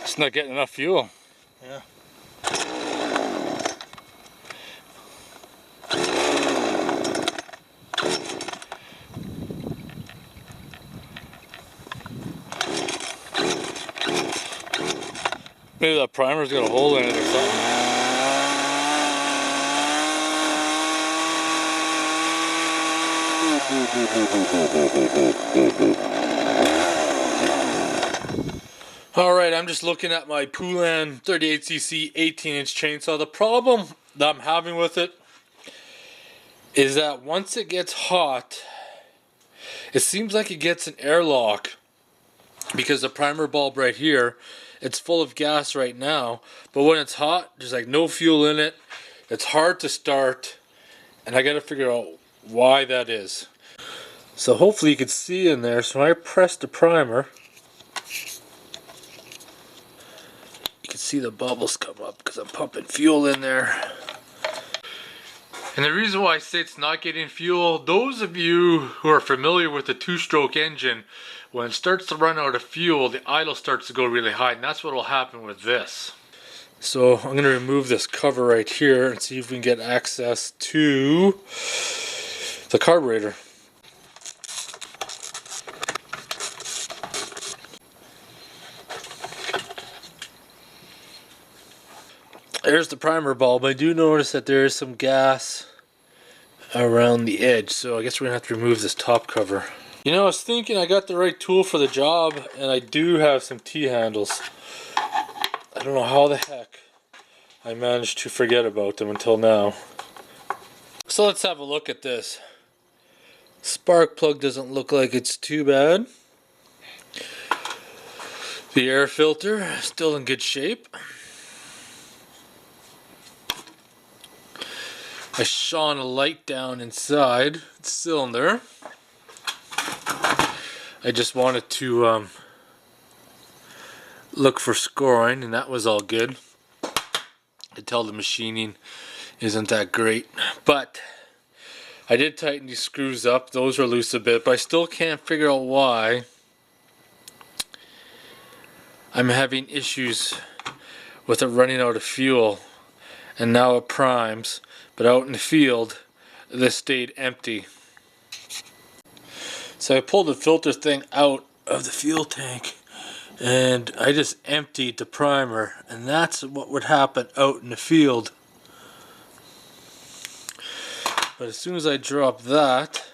It's not getting enough fuel. Yeah. Maybe that primer's got a hole in it or something. Alright, I'm just looking at my Poulan 38cc 18-inch chainsaw. The problem that I'm having with it is that once it gets hot, it seems like it gets an airlock, because the primer bulb right here, it's full of gas right now, but when it's hot, there's like no fuel in it. It's hard to start, and I gotta figure out why that is. So hopefully you can see in there. So when I press the primer, you can see the bubbles come up because I'm pumping fuel in there. And the reason why I say it's not getting fuel, those of you who are familiar with the two-stroke engine, when it starts to run out of fuel, the idle starts to go really high, and that's what will happen with this. So I'm going to remove this cover right here and see if we can get access to the carburetor. There's the primer bulb. I do notice that there is some gas around the edge, so I guess we're gonna have to remove this top cover. You know, I was thinking I got the right tool for the job, and I do have some T-handles. I don't know how the heck I managed to forget about them until now. So let's have a look at this. Spark plug doesn't look like it's too bad. The air filter is still in good shape. I shone a light down inside the cylinder. I just wanted to look for scoring, and that was all good. I tell the machining isn't that great, but I did tighten these screws up. Those are loose a bit, but I still can't figure out why I'm having issues with it running out of fuel. And now it primes, but out in the field, this stayed empty. So I pulled the filter thing out of the fuel tank, and I just emptied the primer, and that's what would happen out in the field. But as soon as I drop that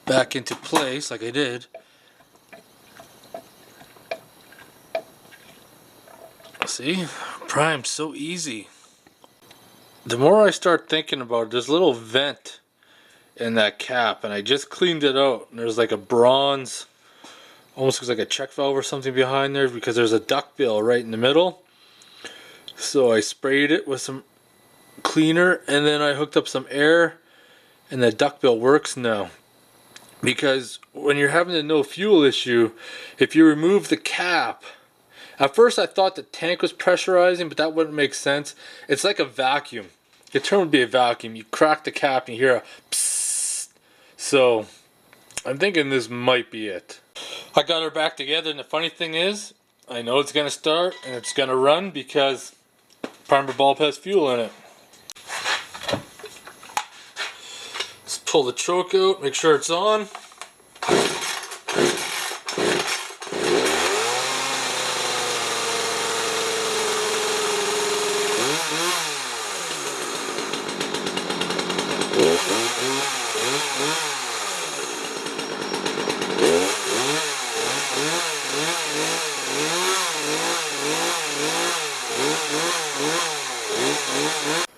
back into place, like I did, see, prime's so easy. The more I start thinking about it, there's a little vent in that cap, and I just cleaned it out, and there's like a bronze, almost looks like a check valve or something behind there, because there's a duckbill right in the middle. So I sprayed it with some cleaner, and then I hooked up some air, and the duckbill works now. Because when you're having a no fuel issue, if you remove the cap, at first I thought the tank was pressurizing, but that wouldn't make sense. It's like a vacuum. The term would be a vacuum. You crack the cap and you hear a psst. So I'm thinking this might be it. I got her back together, and the funny thing is, I know it's going to start and it's going to run because primer bulb has fuel in it. Let's pull the choke out, make sure it's on.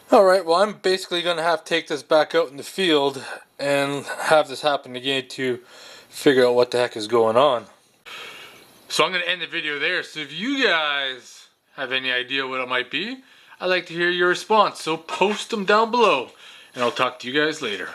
Alright, well, I'm basically going to have to take this back out in the field and have this happen again to figure out what the heck is going on. So I'm going to end the video there. So if you guys have any idea what it might be, I'd like to hear your response. So post them down below, and I'll talk to you guys later.